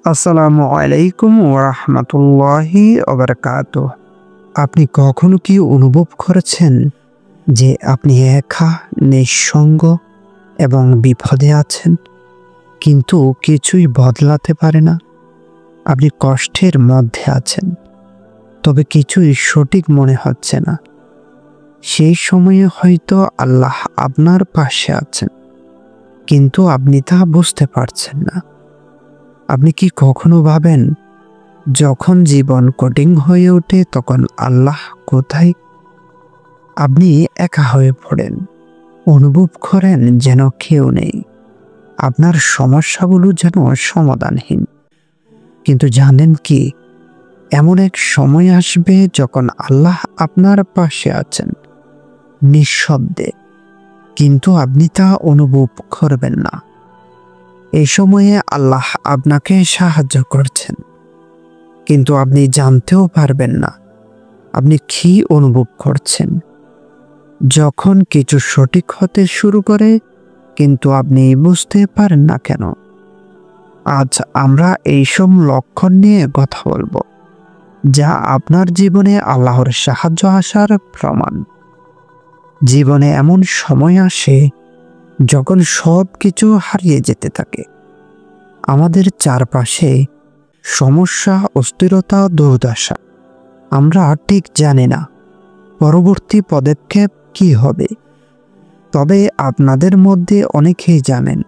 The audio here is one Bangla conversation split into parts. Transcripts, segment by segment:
আসসালামু আলাইকুম ওয়া রাহমাতুল্লাহি ওয়া বারাকাতুহু। আপনি কখনো কি অনুভব করেছেন যে আপনি একা, নিঃসঙ্গ এবং বিপদে আছেন, কিন্তু কিছুই বদলাতে পারে না? আপনি কষ্টের মধ্যে আছেন, তবে কিছুই সঠিক মনে হচ্ছে না। সেই সময়ে হয়তো আল্লাহ আপনার পাশে আছেন, কিন্তু আপনি তা বুঝতে পারছেন না। আপনি কি কখনো ভাবেন, যখন জীবন কঠিন হয়ে ওঠে তখন আল্লাহ কোথায়? আপনি একা হয়ে পড়েন, অনুভব করেন যেন কেউ নেই, আপনার সমস্যাগুলো যেন সমাধানহীন। কিন্তু জানেন কি, এমন এক সময় আসবে যখন আল্লাহ আপনার পাশে আছেন, নিঃশব্দে, কিন্তু আপনি তা অনুভব করবেন না। এই সময়ে আল্লাহ আপনাকে সাহায্য করছেন, কিন্তু আপনি জানতেও পারবেন না আপনি কি অনুভব করছেন। যখন কিছু সঠিক হতে শুরু করে, কিন্তু আপনি বুঝতে পারেন না কেন। আজ আমরা এইসব লক্ষণ নিয়ে কথা বলবো, যা আপনার জীবনে আল্লাহর সাহায্য আসার প্রমাণ। জীবনে এমন সময় আসে যখন সব কিছু হারিয়ে যেতে থাকে। আমাদের চারপাশে সমস্যা, অস্থিরতা, দুর্দশা। আমরা ঠিক জানি না পরবর্তী পদক্ষেপ কি হবে। তবে আপনাদের মধ্যে অনেকেই জানেন,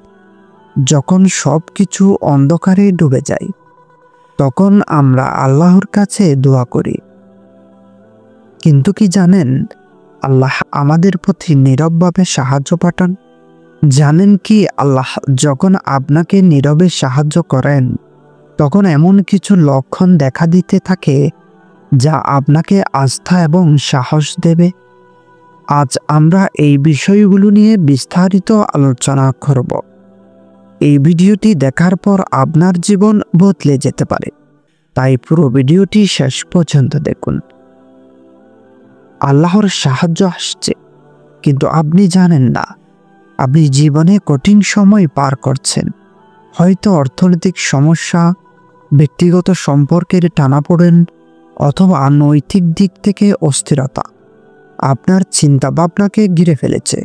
যখন সব কিছু অন্ধকারে ডুবে যায়, তখন আমরা আল্লাহর কাছে দোয়া করি। কিন্তু কি জানেন, আল্লাহ আমাদের প্রতি নীরবভাবে সাহায্য পাঠান। জানেন কি, আল্লাহ যখন আপনাকে নীরবে সাহায্য করেন, তখন এমন কিছু লক্ষণ দেখা দিতে থাকে যা আপনাকে আস্থা এবং সাহস দেবে। আজ আমরা এই বিষয়গুলো নিয়ে বিস্তারিত আলোচনা করব। এই ভিডিওটি দেখার পর আপনার জীবন বদলে যেতে পারে, তাই পুরো ভিডিওটি শেষ পর্যন্ত দেখুন। আল্লাহর সাহায্য আসছে, কিন্তু আপনি জানেন না। আপনি জীবনে কঠিন সময় পার করছেন, হয়তো অর্থনৈতিক সমস্যা, ব্যক্তিগত সম্পর্কের টানাপোড়েন, অথবা নৈতিক দিক থেকে অস্থিরতা আপনার চিন্তা ভাবনাকে ঘিরে ফেলেছে।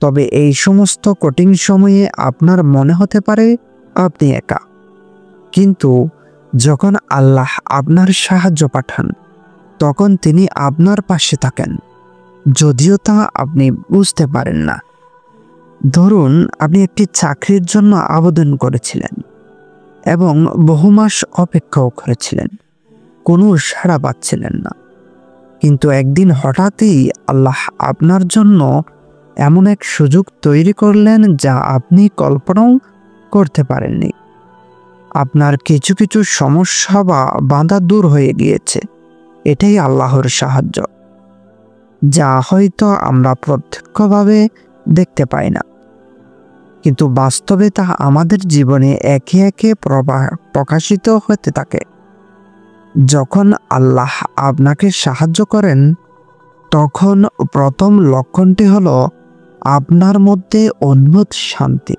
তবে এই সমস্ত কঠিন সময়ে আপনার মনে হতে পারে আপনি একা, কিন্তু যখন আল্লাহ আপনার সাহায্য পাঠান, তখন তিনি আপনার পাশে থাকেন, যদিও তা আপনি বুঝতে পারেন না। ধরুন, আপনি একটি চাকরির জন্য আবেদন করেছিলেন এবং বহু মাস অপেক্ষাও করেছিলেন, কোনো সাড়া পাচ্ছিলেন না। কিন্তু একদিন হঠাৎই আল্লাহ আপনার জন্য এমন এক সুযোগ তৈরি করলেন যা আপনি কল্পনাও করতে পারেননি। আপনার কিছু কিছু সমস্যা বা বাধা দূর হয়ে গিয়েছে। এটাই আল্লাহর সাহায্য, যা হয়তো আমরা প্রত্যক্ষভাবে দেখতে পাই না, কিন্তু বাস্তবে তা আমাদের জীবনে একে একে প্রকাশিত হতে থাকে। যখন আল্লাহ আপনাকে সাহায্য করেন, তখন প্রথম লক্ষণটি হলো আপনার মধ্যে অদ্ভুত শান্তি।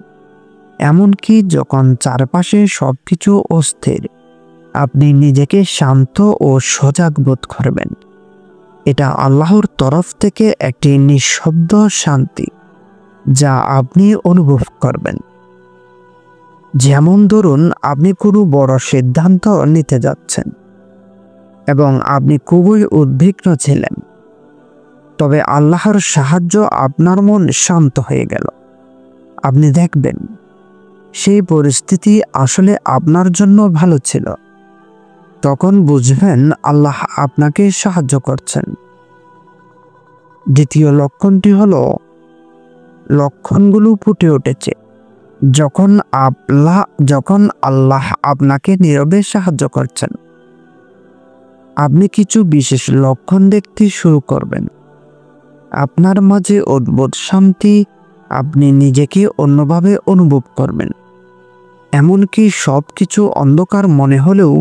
এমনকি যখন চারপাশে সবকিছু অস্থির, আপনি নিজেকে শান্ত ও সজাগ বোধ করবেন। এটা আল্লাহর তরফ থেকে একটি নিঃশব্দ শান্তি যা আপনি অনুভব করবেন। যেমন ধরুন, আপনি কোনো বড় সিদ্ধান্ত নিতে যাচ্ছেন এবং আপনি খুবই উদ্বিগ্ন ছিলেন, তবে আল্লাহর সাহায্য আপনার মন শান্ত হয়ে গেল। আপনি দেখবেন সেই পরিস্থিতি আসলে আপনার জন্য ভালো ছিল। তখন বুঝবেন আল্লাহ আপনাকে সাহায্য করছেন। দ্বিতীয় লক্ষণটি হলো, লক্ষণগুলো ফুটে উঠেছে যখন আল্লাহ আপনাকে নীরবে সাহায্য করছেন। আপনি কিছু বিশেষ লক্ষণ দেখতে শুরু করবেন। আপনার মাঝে অদ্ভুত শান্তি, আপনি নিজেকে অন্যভাবে অনুভব করবেন। এমনকি সব কিছু অন্ধকার মনে হলেও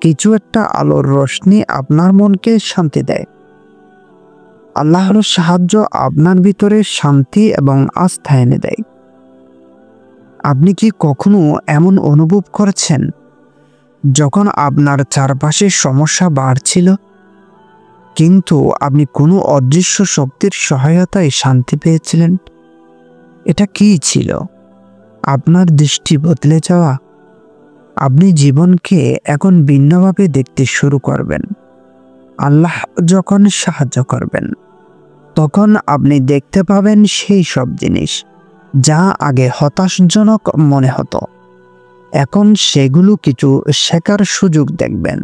কিছু একটা আলোর রোশনি আপনার মনকে শান্তি দেয়। আল্লাহর সাহায্য আপনার ভিতরে শান্তি এবং আস্থা এনে দেয়। আপনি কি কখনো এমন অনুভব করেছেন যখন আপনার চারপাশে সমস্যা বাড়ছিল, কিন্তু আপনি কোনো অদৃশ্য শক্তির সহায়তায় শান্তি পেয়েছিলেন? এটা কি ছিল? আপনার দৃষ্টি বদলে যাওয়া? আপনি জীবনকে এখন ভিন্নভাবে দেখতে শুরু করবেন। আল্লাহ যখন সাহায্য করবেন, তখন আপনি দেখতে পাবেন সেই সব জিনিস যা আগে হতাশজনক মনে হতো, এখন সেগুলো কিছু শেখার সুযোগ দেখবেন।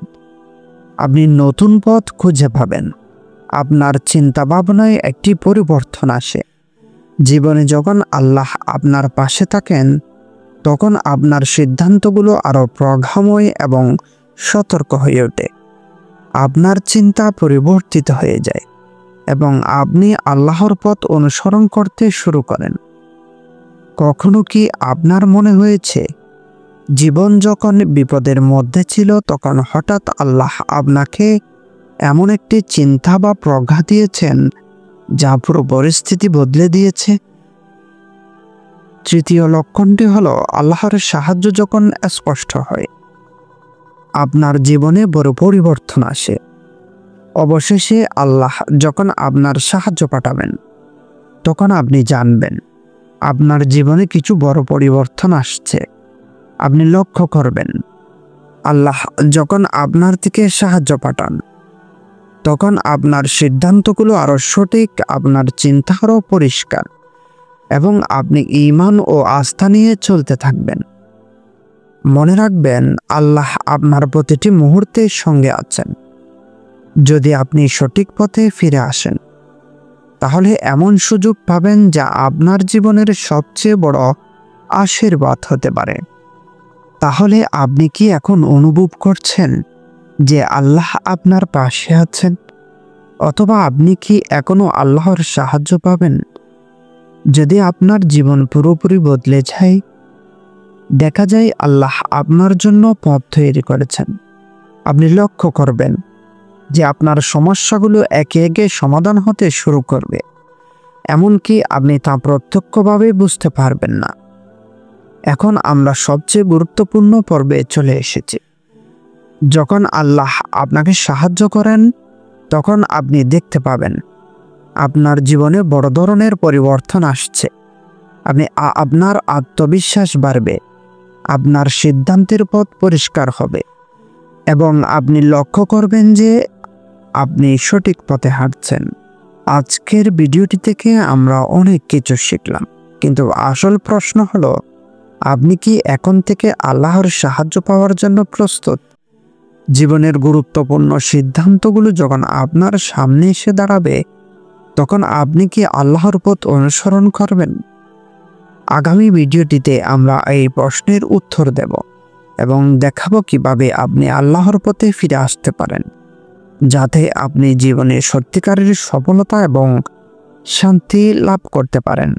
আপনি নতুন পথ খুঁজে পাবেন। আপনার চিন্তা ভাবনায় একটি পরিবর্তন আসে। জীবনে যখন আল্লাহ আপনার পাশে থাকেন, তখন আপনার সিদ্ধান্তগুলো আরও প্রজ্ঞাময় এবং সতর্ক হয়ে ওঠে। আপনার চিন্তা পরিবর্তিত হয়ে যায় এবং আপনি আল্লাহর পথ অনুসরণ করতে শুরু করেন। কখনো কি আপনার মনে হয়েছে, জীবন যখন বিপদের মধ্যে ছিল, তখন হঠাৎ আল্লাহ আপনাকে এমন একটি চিন্তা বা প্রজ্ঞা দিয়েছেন যা পুরো পরিস্থিতি বদলে দিয়েছে? তৃতীয় লক্ষণটি হলো আল্লাহর সাহায্য যখন স্পষ্ট হয়, আপনার জীবনে বড় পরিবর্তন আসে। অবশেষে আল্লাহ যখন আপনার সাহায্য পাঠাবেন, তখন আপনি জানবেন আপনার জীবনে কিছু বড় পরিবর্তন আসছে। আপনি লক্ষ্য করবেন, আল্লাহ যখন আপনার থেকে সাহায্য পাঠান, তখন আপনার সিদ্ধান্তগুলো আরও সঠিক, আপনার চিন্তা আরও পরিষ্কার, এবং আপনি ঈমান ও আস্থা নিয়ে চলতে থাকবেন। মনে রাখবেন, আল্লাহ আপনার প্রতিটি মুহূর্তের সঙ্গে আছেন। যদি আপনি সঠিক পথে ফিরে আসেন, তাহলে এমন সুযোগ পাবেন যা আপনার জীবনের সবচেয়ে বড় আশীর্বাদ হতে পারে। তাহলে আপনি কি এখন অনুভব করছেন যে আল্লাহ আপনার পাশে আছেন? অথবা আপনি কি এখনো আল্লাহর সাহায্য পাবেন? যদি আপনার জীবন পুরোপুরি বদলে যায়, দেখা যায় আল্লাহ আপনার জন্য পথ তৈরি করেছেন। আপনি লক্ষ্য করবেন যে আপনার সমস্যাগুলো একে একে সমাধান হতে শুরু করবে, এমনকি আপনি তা প্রত্যক্ষভাবে বুঝতে পারবেন না। এখন আমরা সবচেয়ে গুরুত্বপূর্ণ পর্বে চলে এসেছি। যখন আল্লাহ আপনাকে সাহায্য করেন, তখন আপনি দেখতে পাবেন আপনার জীবনে বড় ধরনের পরিবর্তন আসছে। আপনার আত্মবিশ্বাস বাড়বে, আপনার সিদ্ধান্তের পথ পরিষ্কার হবে, এবং আপনি লক্ষ্য করবেন যে আপনি সঠিক পথে হাঁটছেন। আজকের ভিডিওটি থেকে আমরা অনেক কিছু শিখলাম, কিন্তু আসল প্রশ্ন হলো, আপনি কি এখন থেকে আল্লাহর সাহায্য পাওয়ার জন্য প্রস্তুত? জীবনের গুরুত্বপূর্ণ সিদ্ধান্তগুলো যখন আপনার সামনে এসে দাঁড়াবে, তখন আপনি কি আল্লাহর পথ অনুসরণ করবেন? আগামী ভিডিওটিতে আমরা এই প্রশ্নের উত্তর দেব এবং দেখাবো কিভাবে আপনি আল্লাহর পথে ফিরে আসতে পারেন, যাতে আপনি জীবনে সত্যিকারের সফলতা এবং শান্তি লাভ করতে পারেন।